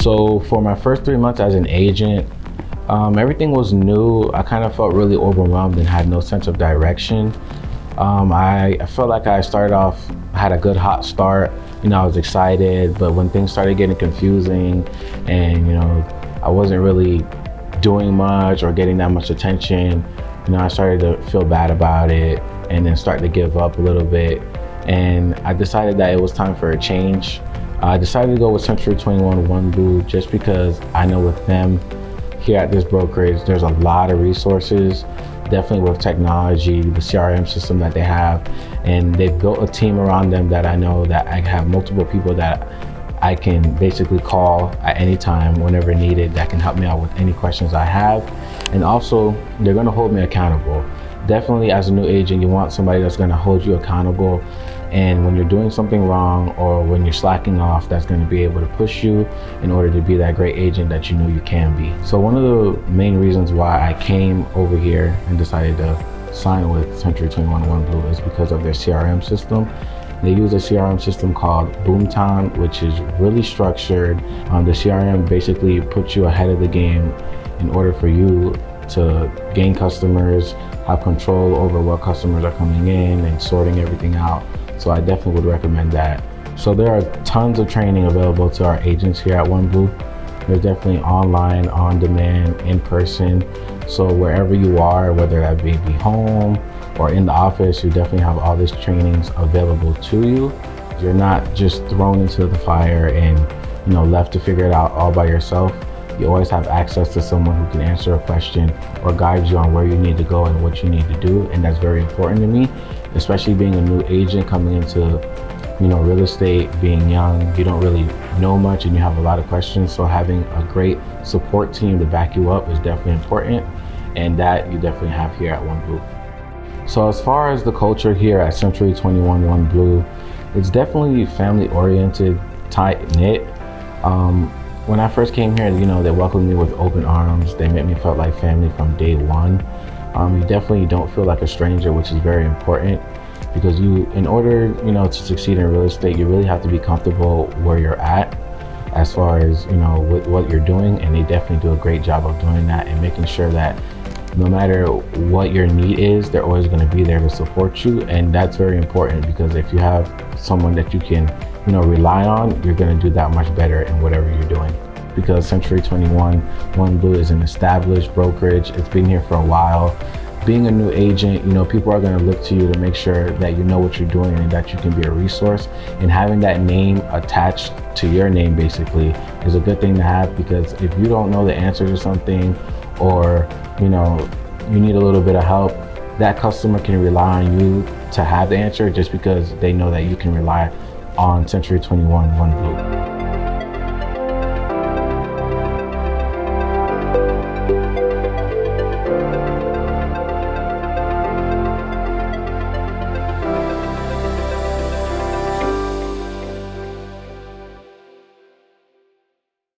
So for my first 3 months as an agent, everything was new. I kind of felt really overwhelmed and had no sense of direction. I felt like I started off, had a good hot start. I was excited, but when things started getting confusing and, I wasn't really doing much or getting that much attention, I started to feel bad about it and then start to give up a little bit. And I decided that it was time for a change. I decided to go with Century 21 OneBlue just because I know with them here at this brokerage, there's a lot of resources, definitely with technology, the CRM system that they have, and they've built a team around them that I know that I have multiple people that I can basically call at any time whenever needed that can help me out with any questions I have. And also, they're gonna hold me accountable. Definitely as a new agent, you want somebody that's gonna hold you accountable. And when you're doing something wrong or when you're slacking off, that's gonna be able to push you in order to be that great agent that you know you can be. So one of the main reasons why I came over here and decided to sign with Century 21 OneBlue is because of their CRM system. They use a CRM system called BoomTown, which is really structured. The CRM basically puts you ahead of the game in order for you to gain customers, have control over what customers are coming in and sorting everything out. So I definitely would recommend that. So there are tons of training available to our agents here at OneBlue. There's definitely online, on demand, in person. So wherever you are, whether that be home or in the office, you definitely have all these trainings available to you. You're not just thrown into the fire and left to figure it out all by yourself. You always have access to someone who can answer a question or guide you on where you need to go and what you need to do. And that's very important to me, especially being a new agent coming into real estate, being young, you don't really know much and you have a lot of questions. So having a great support team to back you up is definitely important. And that you definitely have here at OneBlue. So as far as the culture here at Century 21 OneBlue, it's definitely family oriented, tight knit. When I first came here, they welcomed me with open arms. They made me feel like family from day one. You definitely don't feel like a stranger, which is very important because in order, to succeed in real estate, you really have to be comfortable where you're at as far as, with what you're doing. And they definitely do a great job of doing that and making sure that no matter what your need is, they're always going to be there to support you. And that's very important because if you have someone that you can, rely on, you're going to do that much better in whatever you're doing. Because Century 21 OneBlue is an established brokerage. It's been here for a while. Being a new agent, people are going to look to you to make sure that you know what you're doing and that you can be a resource. And having that name attached to your name basically is a good thing to have, because if you don't know the answer to something or you need a little bit of help, that customer can rely on you to have the answer just because they know that you can rely on Century 21 OneBlue.